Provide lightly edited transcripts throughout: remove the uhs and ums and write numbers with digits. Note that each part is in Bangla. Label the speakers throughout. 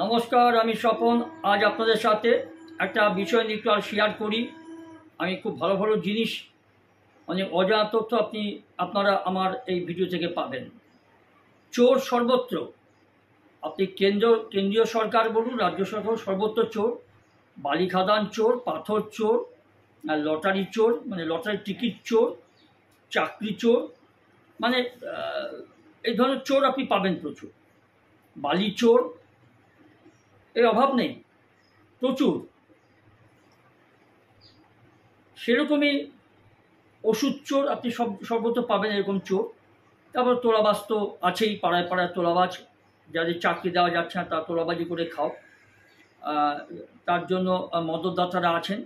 Speaker 1: নমস্কার, আমি স্বপন। আজ আপনাদের সাথে একটা বিষয় নিয়ে একটু আর শেয়ার করি। আমি খুব ভালো ভালো জিনিস, অনেক অজানা তথ্য আপনারা আমার এই ভিডিও থেকে পাবেন। চোর সর্বত্র, আপনি কেন্দ্রীয় সরকার বলুন, রাজ্য সরকার, সর্বত্র চোর। বালি খাদান চোর, পাথর চোর, লটারি চোর মানে লটারির টিকিট চোর, চাকরি চোর, মানে এই ধরনের চোর আপনি পাবেন প্রচুর। বালি চোর, এর অভাব নেই, প্রচুর। সেরকমই ওষুধ চোর আপনি সর্বত্র পাবেন, এরকম চোর। তারপর তোলাবাজ তো আছেই, পাড়ায় পাড়ায় তোলাবাজ। যাদের চাকরি দেওয়া যাচ্ছে না তারা তোলাবাজি করে খাও, তার জন্য মদতদাতারা আছেন।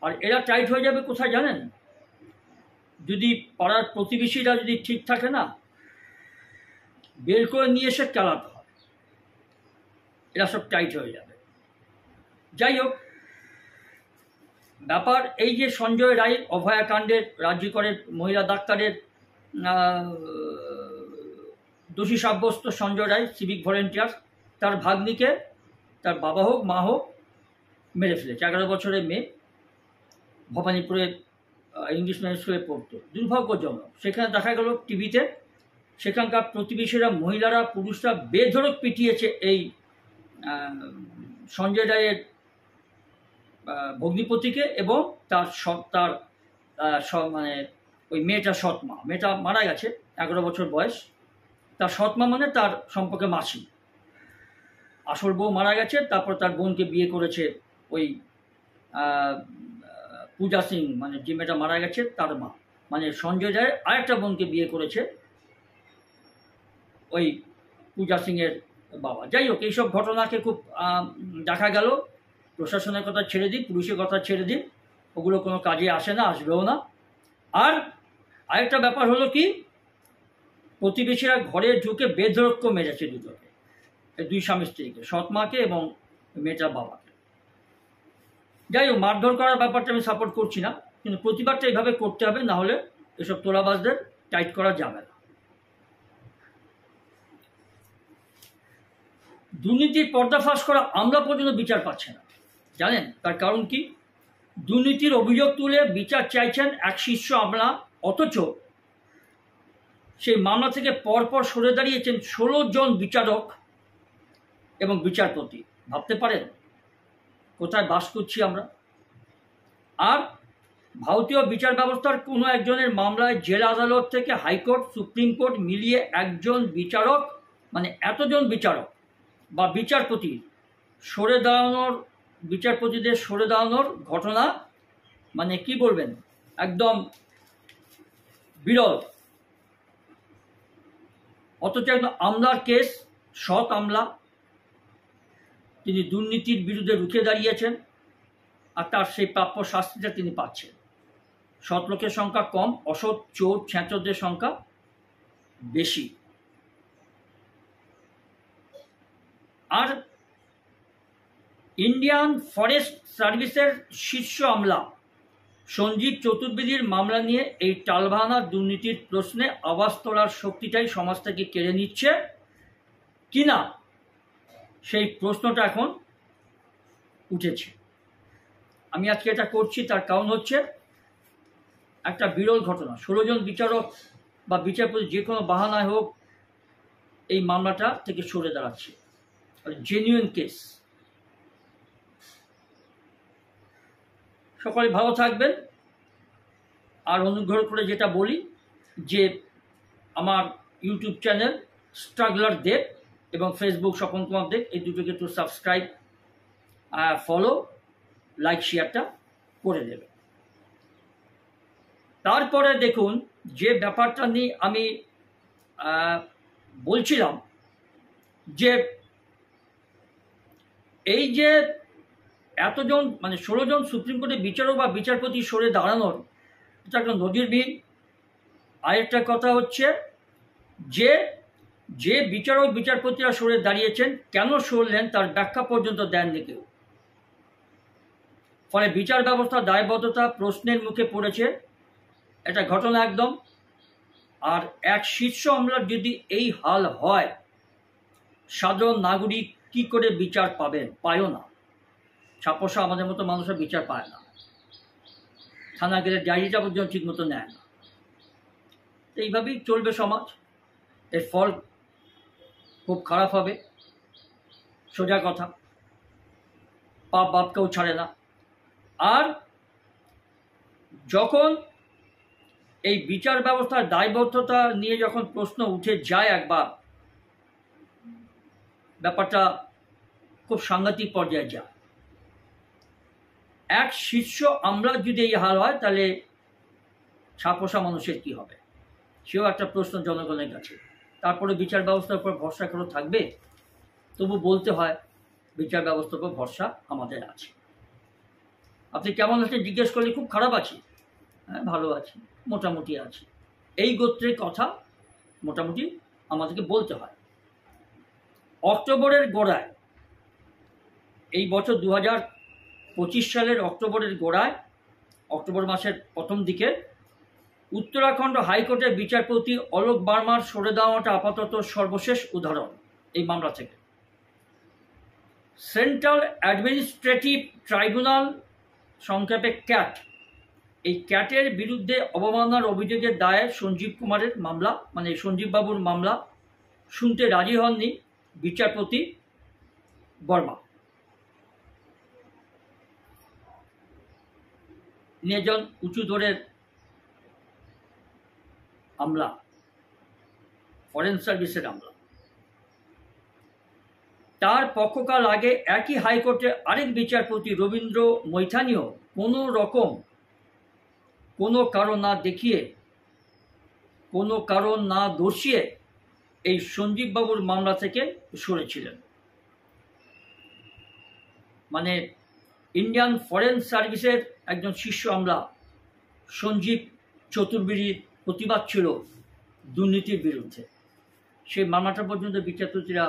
Speaker 1: আর এরা টাইট হয়ে যাবে কোথায় জানেন? যদি পাড়ার প্রতিবেশীরা যদি ঠিক থাকে না, বের করে নিয়ে এসে চালাতে হয়, এরা সব টাইট হয়ে যাবে। যাই হোক, ব্যাপার এই যে সঞ্জয় রায় অভয়াকাণ্ডের, রাজ্যকরের মহিলা ডাক্তারের দোষী সাব্যস্ত সঞ্জয় রায়, সিভিক ভলেন্টিয়ার, তার ভাগ্নিকে তার বাবা হোক মা হোক মেরে ফেলেছে। 11 বছরের মেয়ে, ভবানীপুরের ইংলিশ মিডিয়াম স্কুলে পড়তো। দুর্ভাগ্যজনক। সেখানে দেখা গেল টিভিতে, সেখানকার প্রতিবেশীরা, মহিলারা, পুরুষরা বেধড়ক পিটিয়েছে এই সঞ্জয় রায়ের ভগ্নিপতিকে এবং তার মানে ওই মেয়েটা সৎমা। মেয়েটা মারা গেছে, 11 বছর বয়স। তার সৎমা মানে তার সম্পর্কে মাসি। আসল বউ মারা গেছে, তারপর তার বোনকে বিয়ে করেছে ওই পূজা সিং, মানে যে মেয়েটা মারা গেছে তার মা। মানে সঞ্জয় রায়ের আরেকটা বোনকে বিয়ে করেছে ওই পূজা সিংয়ের বাবা। যাই হোক, এইসব ঘটনাকে খুব দেখা গেল। প্রশাসনের কথা ছেড়ে দিই, পুলিশের কথা ছেড়ে দিই, ওগুলো কোনো কাজে আসে না, আসবেও না। আর আরেকটা ব্যাপার হলো কি, প্রতিবেশীরা ঘরে ঢুকে বেধড়ক মেরেছে দুটোকে, এই দুই স্বামী স্ত্রীকে, সৎমাকে এবং মেয়েটার বাবাকে। যাই হোক, মারধর করার ব্যাপারটা আমি সাপোর্ট করছি না, কিন্তু প্রতিবাদটা এইভাবে করতে হবে, না হলে এসব তোলাবাজদের টাইট করা যাবে না। দুর্নীতির পর্দাফাশ করা আমরা পর্যন্ত বিচার পাচ্ছে না, জানেন তার কারণ কি? দুর্নীতির অভিযোগ তুলে বিচার চাইছেন এক শীর্ষ আমলা, অথচ সেই মামলা থেকে পরপর সরে দাঁড়িয়েছেন 16 জন বিচারক এবং বিচারপতি। ভাবতে পারেন কোথায় বাস করছি আমরা? আর ভারতীয় বিচার ব্যবস্থার কোনো একজনের মামলায় জেলা আদালত থেকে হাইকোর্ট, সুপ্রিম কোর্ট মিলিয়ে একজন বিচারক, মানে এতজন বিচারক বা বিচারপতি সরে দাঁড়ানোর, বিচারপতিদের সরে দাঁড়ানোর ঘটনা, মানে কি বলবেন, একদম বিরল। অথচ একদম আমলার কেস, সৎ আমলা, তিনি দুর্নীতির বিরুদ্ধে রুখে দাঁড়িয়েছেন, আর তার সেই প্রাপ্য শাস্তিটা তিনি পাচ্ছেন। সৎ লোকের সংখ্যা কম, অসৎ চোর ছেঁচরদের সংখ্যা বেশি। আর ইন্ডিয়ান ফরেস্ট সার্ভিসের শীর্ষ আমলা সঞ্জীব চতুর্বেদীর মামলা নিয়ে এই টালবাহানা দুর্নীতির প্রশ্নে আওয়াজ তোলার শক্তিটাই সমাজ থেকে কেড়ে নিচ্ছে কিনা, সেই প্রশ্নটা এখন উঠেছে। আমি আজকে এটা করছি, তার কারণ হচ্ছে একটা বিরল ঘটনা। 16 জন বিচারক বা বিচারপতি যে কোনো বাহানায় হোক এই মামলাটা থেকে সরে দাঁড়াচ্ছে। Genuine case. সকলে ভালো থাকবেন। আর অনুগ্রহ করে যেটা বলি, যে আমার ইউটিউব চ্যানেল স্ট্রাগলার দেব এবং ফেসবুক স্বপন কুমার দেব, এই দুটোকে একটু সাবস্ক্রাইব, ফলো, লাইক, শেয়ারটা করে দেবে। তারপরে দেখুন, যে ব্যাপারটা নিয়ে আমি বলছিলাম, যে এই যে এতজন, মানে 16 জন সুপ্রিম কোর্টের বিচারক বা বিচারপতি সরে দাঁড়ানোর, এটা একটা নজিরবিহীন। আরেকটা কথা হচ্ছে যে বিচারক বিচারপতিরা সরে দাঁড়িয়েছেন, কেন সরলেন তার ব্যাখ্যা পর্যন্ত দেননি কেউ। ফলে বিচার ব্যবস্থার দায়বদ্ধতা প্রশ্নের মুখে পড়েছে, এটা ঘটনা একদম। আর এক শীর্ষ আমলার যদি এই হাল হয়, সাধারণ নাগরিক কি করে বিচার পাবেন? পায়ও না। ছাপোষা আমাদের মতো মানুষের বিচার পায় না, থানা গেলে ডায়েরিটা পর্যন্ত ঠিক মতো নেয় না। এইভাবেই চলবে সমাজ, এর ফল খুব খারাপ হবে। সোজা কথা, পাপ বাপকেও ছাড়ে না। আর যখন এই বিচার ব্যবস্থার দায়বদ্ধতা নিয়ে যখন প্রশ্ন উঠে যায় একবার, ব্যাপারটা খুব সাংঘাতিক পর্যায়ে যায়। এক শীর্ষ আমলার যদি এই হাল হয়, তাহলে ছাপোষা মানুষের কি হবে? সেও একটা প্রশ্ন জনগণের কাছে। তারপরে বিচার ব্যবস্থার উপর ভরসা করে থাকবে? তবু বলতে হয়, বিচার ব্যবস্থার উপর ভরসা আমাদের আছে। আপনি কেমন আছেন জিজ্ঞেস করলে খুব খারাপ আছি, হ্যাঁ ভালো আছি, মোটামুটি আছি, এই গোত্রের কথা মোটামুটি আমাদেরকে বলতে হয়। অক্টোবরের গোড়ায়, এই বছর 2025 সালের অক্টোবরের গোড়ায়, অক্টোবর মাসের প্রথম দিকে উত্তরাখণ্ড হাইকোর্টের বিচারপতি অলোক বার্মার সরে দেওয়াটা আপাতত সর্বশেষ উদাহরণ এই মামলা থেকে। সেন্ট্রাল অ্যাডমিনিস্ট্রেটিভ ট্রাইব্যুনাল, সংক্ষেপে ক্যাট, এই ক্যাটের বিরুদ্ধে অবমাননার অভিযোগের দায়ে সঞ্জীব কুমারের মামলা, মানে সঞ্জীব বাবুর মামলা শুনতে রাজি হননি বিচারপতি বর্মা। নির্জন উঁচু দরের আমলা, ফরেন সার্ভিসের আমলা, তার পক্ষকাল আগে একই হাইকোর্টে আরেক বিচারপতি রবীন্দ্র মৈথানিও কোনো রকম কোনো কারণ না দেখিয়ে, কোনো কারণ না দর্শিয়ে এই সঞ্জীব বাবুর মামলা থেকে সরেছিলেন। মানে ইন্ডিয়ান ফরেন সার্ভিসের একজন শীর্ষ আমলা সঞ্জীব চতুর্বেদীর প্রতিবাদ ছিল দুর্নীতির বিরুদ্ধে। সেই মামলাটা পর্যন্ত বিচারপতিরা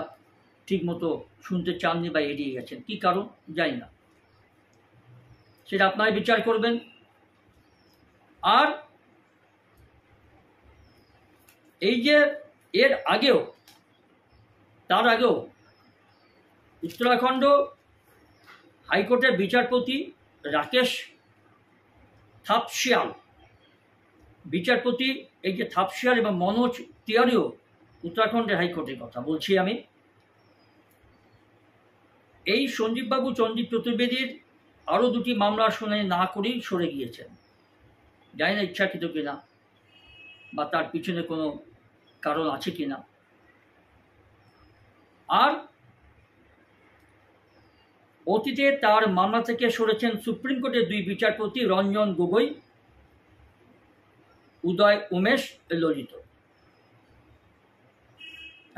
Speaker 1: ঠিকমতো শুনতে চাননি বা এড়িয়ে গেছেন। কি কারণ জানি না, সেটা আপনারা বিচার করবেন। আর এই যে এর আগেও, তার আগেও উত্তরাখণ্ড হাইকোর্টের বিচারপতি রাকেশ থাপসিয়াল, বিচারপতি এই যে থাপসিয়াল এবং মনোজ তিওয়ারিও, উত্তরাখণ্ডের হাইকোর্টের কথা বলছি আমি, এই সঞ্জীববাবু সঞ্জীব চতুর্বেদীর আরও দুটি মামলার শুনানি না করেই সরে গিয়েছেন। জানি না ইচ্ছাকৃত কিনা বা তার পিছনে কোনো কারণ আছে কিনা। আর অতীতে তার মামলা থেকে সরেছেন সুপ্রিম কোর্টের দুই বিচারপতি রঞ্জন গগৈ, উদয় উমেশ ললিত।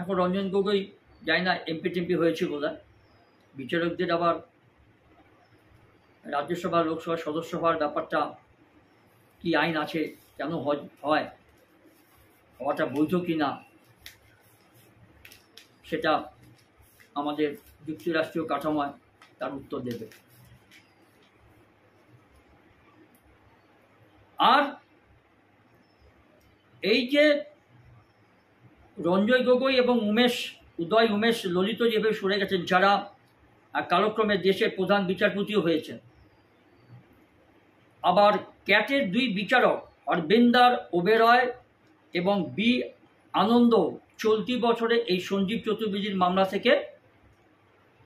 Speaker 1: এখন রঞ্জন গগৈ জানি না এমপি টেমপি হয়েছে বোধহয়। বিচারকদের আবার রাজ্যসভা লোকসভা সদস্য হওয়ার ব্যাপারটা কি আইন আছে, কেন হয়, হওয়াটা বৈধ কি না, সেটা আমাদের যুক্তরাষ্ট্রীয় কাঠামোয় তার উত্তর দেবে। আর এই যে রঞ্জয় গগৈ এবং উদয় উমেশ ললিত যেভাবে সরে গেছেন, যারা কালক্রমে দেশের প্রধান বিচারপতিও হয়েছেন, আবার ক্যাটের দুই বিচারক অরবিন্দার ওবেরয় এবং বি আনন্দ চলতি বছরে এই সঞ্জীব চতুর্বেদীর মামলা থেকে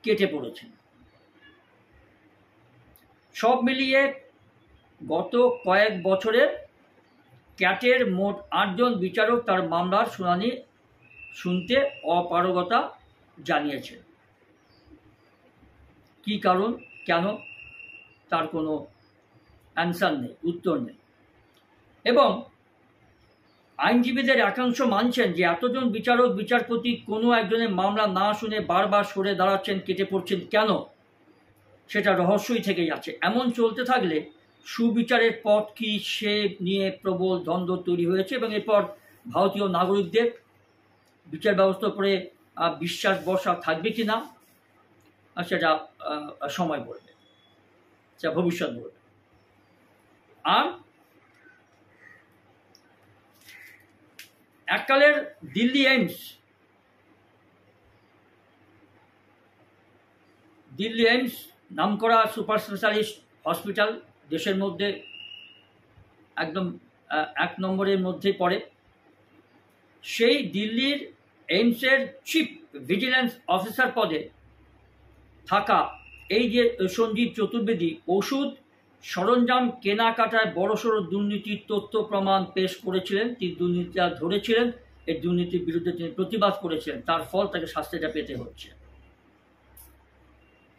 Speaker 1: কেটে পড়েছেন। সব মিলিয়ে গত কয়েক বছরে ক্যাটের মোট 8 জন বিচারক তার মামলার শুনানি শুনতে অপারগতা জানিয়েছেন। কি কারণ, কেন, তার কোনো অ্যান্সার নেই, উত্তর নেই। এবং আইনজীবীদের একাংশ মানছেন যে এতজন বিচারক বিচারপতি কোনো একজনের মামলা না শুনে বারবার সরে দাঁড়াচ্ছেন, কেটে পড়ছেন কেন, সেটা রহস্যই থেকে যাচ্ছে। এমন চলতে থাকলে সুবিচারের পথ কি, সে নিয়ে প্রবল দ্বন্দ্ব তৈরি হয়েছে এবং এরপর ভারতীয় নাগরিকদের বিচার ব্যবস্থার উপরে বিশ্বাস ভরসা থাকবে কি না, সেটা সময় বলবে, সেটা ভবিষ্যৎ বলবে। আর এককালের দিল্লি এইমস দিল্লি এইমস নামকরা সুপার স্পেশালিস্ট হসপিটাল, দেশের মধ্যে একদম 1 নম্বরের মধ্যে পড়ে। সেই দিল্লির এইমসের চিফ ভিজিলেন্স অফিসার পদে থাকা এই যে সঞ্জীব চতুর্বেদী ওষুধ সরঞ্জাম কেনাকাটায় বড়সড় দুর্নীতির তথ্য প্রমাণ পেশ করেছিলেন। তিনি দুর্নীতিটা ধরেছিলেন, এই দুর্নীতির বিরুদ্ধে তিনি প্রতিবাদ করেছিলেন, তার ফল তাকে শাস্তিটা পেতে হচ্ছে।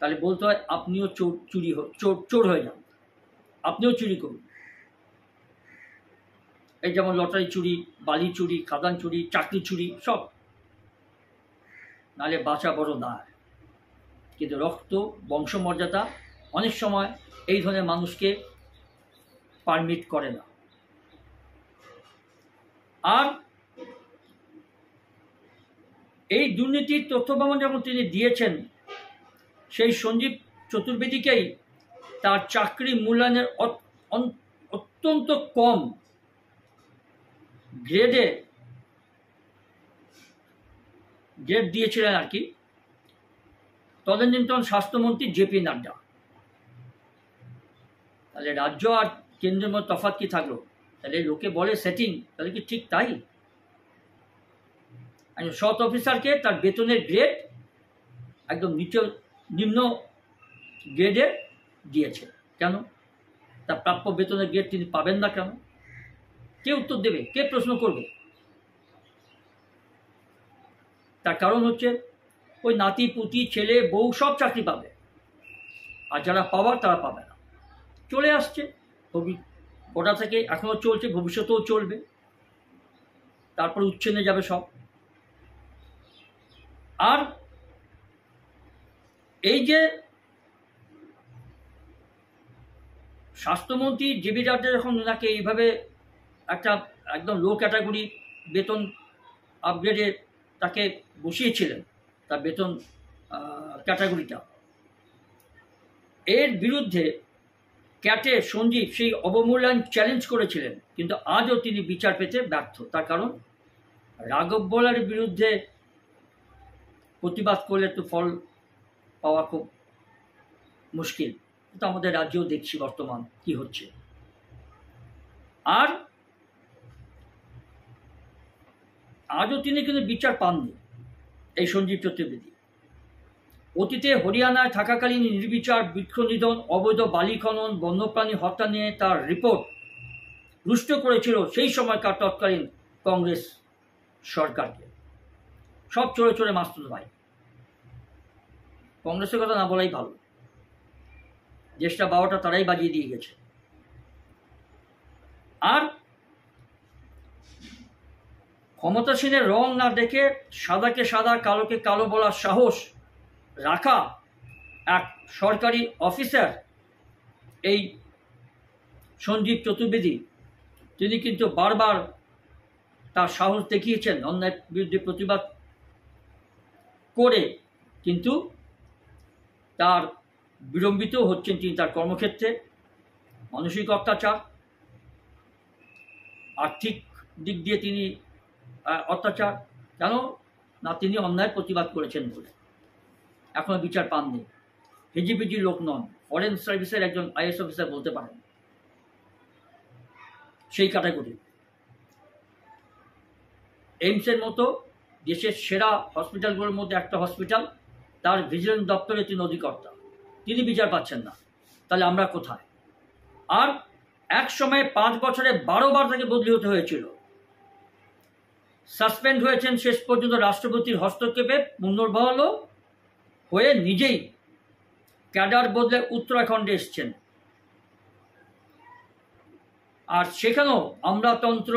Speaker 1: তাহলে বলতে হয় আপনিও চোর হয়ে যান, আপনিও চুরি করুন। এই যেমন লটারি চুরি, বালি চুরি, খাদান চুরি, চাকরি চুরি, সব। নাহলে বাঁচা বড় দায়। কিন্তু রক্ত, বংশমর্যাদা অনেক সময় এই ধরনের মানুষকে পারমিট করে না। আর এই দুর্নীতির তথ্য প্রমাণ যখন তিনি দিয়েছেন, সেই সঞ্জীব চতুর্বেদীকেই তার চাকরি মূল্যায়নের অত্যন্ত কম গ্রেড দিয়েছিলেন আর কি তদানীন্তন স্বাস্থ্যমন্ত্রী জেপি নাড্ডা। তাহলে রাজ্য আর কেন্দ্রের মধ্যে তফাৎ কি থাকলো? তাহলে লোকে বলে সেটিং, তাহলে কি ঠিক তাই? সৎ অফিসারকে তার বেতনের গ্রেড একদম নিম্ন গ্রেডে দিয়েছে। কেন? তার প্রাপ্য বেতনের গ্রেড তিনি পাবেন না কেন? কে উত্তর দেবে? কে প্রশ্ন করবে? তার কারণ হচ্ছে ওই নাতি পুতি ছেলে বউ সব চাকরি পাবে, আর যারা পাওয়ার তারা পাবে না। চলে আসছে গোটা থেকে, এখনো চলছে, ভবিষ্যতেও চলবে। তারপর উচ্ছেদে যাবে সব। আর এই যে স্বাস্থ্যমন্ত্রী জেপি নাড্ডা যখন ওনাকে এইভাবে একটা একদম লো ক্যাটাগরি বেতন আপগ্রেডে তাকে বসিয়েছিলেন, তার বেতন ক্যাটাগরিটা, এর বিরুদ্ধে ক্যাটে সঞ্জীব সেই অবমূল্যায়ন চ্যালেঞ্জ করেছিলেন, কিন্তু আজও তিনি বিচার পেতে ব্যর্থ। তার কারণ রাঘব বোলার বিরুদ্ধে প্রতিবাদ করলে তো ফল পাওয়া খুব মুশকিল। কিন্তু আমাদের রাজ্যেও দেখছি বর্তমান কি হচ্ছে। আর আজও তিনি কিন্তু বিচার পাননি এই সঞ্জীব চতুর্বেদী। অতীতে হরিয়ানায় থাকাকালীন নির্বিচার বৃক্ষনিধন, অবৈধ বালি খনন, বন্যপ্রাণী হত্যা নিয়ে তার রিপোর্ট রুষ্ট করেছিল সেই সময়কার তৎকালীন কংগ্রেস সরকারকে। সব চোরে চোরে মাস্তুত ভাই। কংগ্রেসের কথা না বলাই ভালো, দেশটা 12টা তারাই বাজিয়ে দিয়ে গেছে। আর ক্ষমতাসীনের রং না দেখে সাদাকে সাদা, কালোকে কালো বলার সাহস রাখা এক সরকারি অফিসার এই সঞ্জীব চতুর্বেদী, তিনি কিন্তু বারবার তার সাহস দেখিয়েছেন অন্যায়ের বিরুদ্ধে প্রতিবাদ করে, কিন্তু তার বিলম্বিত হচ্ছেন তিনি তার কর্মক্ষেত্রে। মানসিক অত্যাচার, আর্থিক দিক দিয়ে তিনি অত্যাচার, কেন না তিনি অন্যায়ের প্রতিবাদ করেছেন বলে এখনো বিচার পাননি। হিজিবিজি লোক নন, ফরেন সার্ভিসের একজন আইএস অফিসার বলতে পারেন, সেই ক্যাটাগরি। এইমসের মতো দেশের সেরা হসপিটালগুলোর মধ্যে একটা হসপিটাল, তার ভিজিলেন্স দপ্তরে তিনি অধিকর্তা, তিনি বিচার পাচ্ছেন না। তাহলে আমরা কোথায়? আর এক সময়ে 5 বছরে 12 বার তাকে বদলি হতে হয়েছিল। সাসপেন্ড হয়েছেন শেষ পর্যন্ত রাষ্ট্রপতির হস্তক্ষেপে, পুনর্বহাল হয়ে নিজেই ক্যাডার বদলে উত্তরাখণ্ডে এসছেন। আর সেখানেও আমলাতন্ত্র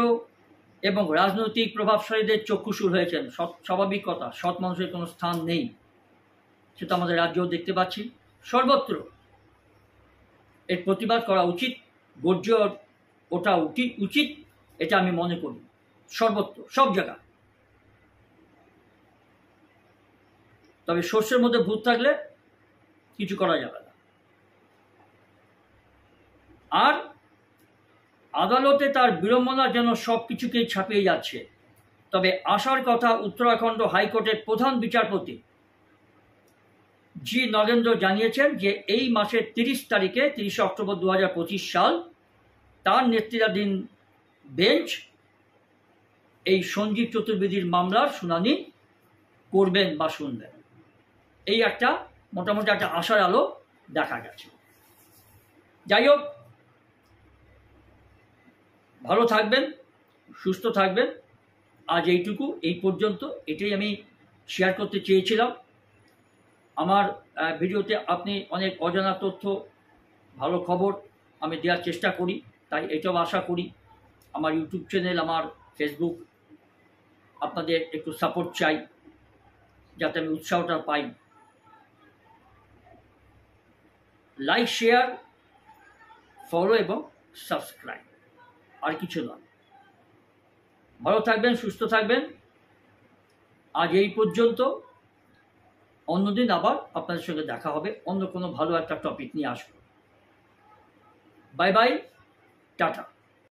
Speaker 1: এবং রাজনৈতিক প্রভাবশালীদের চক্ষুশূল হয়েছেন। স্বাভাবিক কথা, সৎ মানুষের কোনো স্থান নেই, সেটা আমাদের রাজ্যেও দেখতে পাচ্ছি। সর্বত্র এর প্রতিবাদ করা উচিত, গর্জে ওঠা উচিত, এটা আমি মনে করি। সর্বত্র, সব জায়গায়। তবে শস্যের মধ্যে ভূত থাকলে কিছু করা যাবে না। আর আদালতে তার বিড়ম্বনা যেন সব কিছুকেই ছাপিয়ে যাচ্ছে। তবে আশার কথা, উত্তরাখণ্ড হাইকোর্টের প্রধান বিচারপতি জি নগেন্দ্র জানিয়েছেন যে এই মাসের 30 তারিখে 30 অক্টোবর 2025 সাল তার নেতৃত্বাধীন বেঞ্চ এই সঞ্জীব চতুর্বেদীর মামলার শুনানি করবেন বা শুনবেন। এই একটা মোটামুটি একটা আশার আলো দেখা গেছে। যাই হোক, ভালো থাকবেন, সুস্থ থাকবেন। আজ এইটুকু, এই পর্যন্ত, এটাই আমি শেয়ার করতে চেয়েছিলাম। আমার ভিডিওতে আপনি অনেক অজানা তথ্য, ভালো খবর আমি দেওয়ার চেষ্টা করি, তাই এটাও আশা করি। আমার ইউটিউব চ্যানেল, আমার ফেসবুক, আপনাদের একটু সাপোর্ট চাই যাতে আমি উৎসাহটা পাই। লাইক, শেয়ার, ফলো এবং সাবস্ক্রাইব, আর কিছু নয়। ভালো থাকবেন, সুস্থ থাকবেন। আজ এই পর্যন্ত। অন্যদিন আবার আপনাদের সঙ্গে দেখা হবে, অন্য কোনো ভালো একটা টপিক নিয়ে আসবো। Bye bye, tata.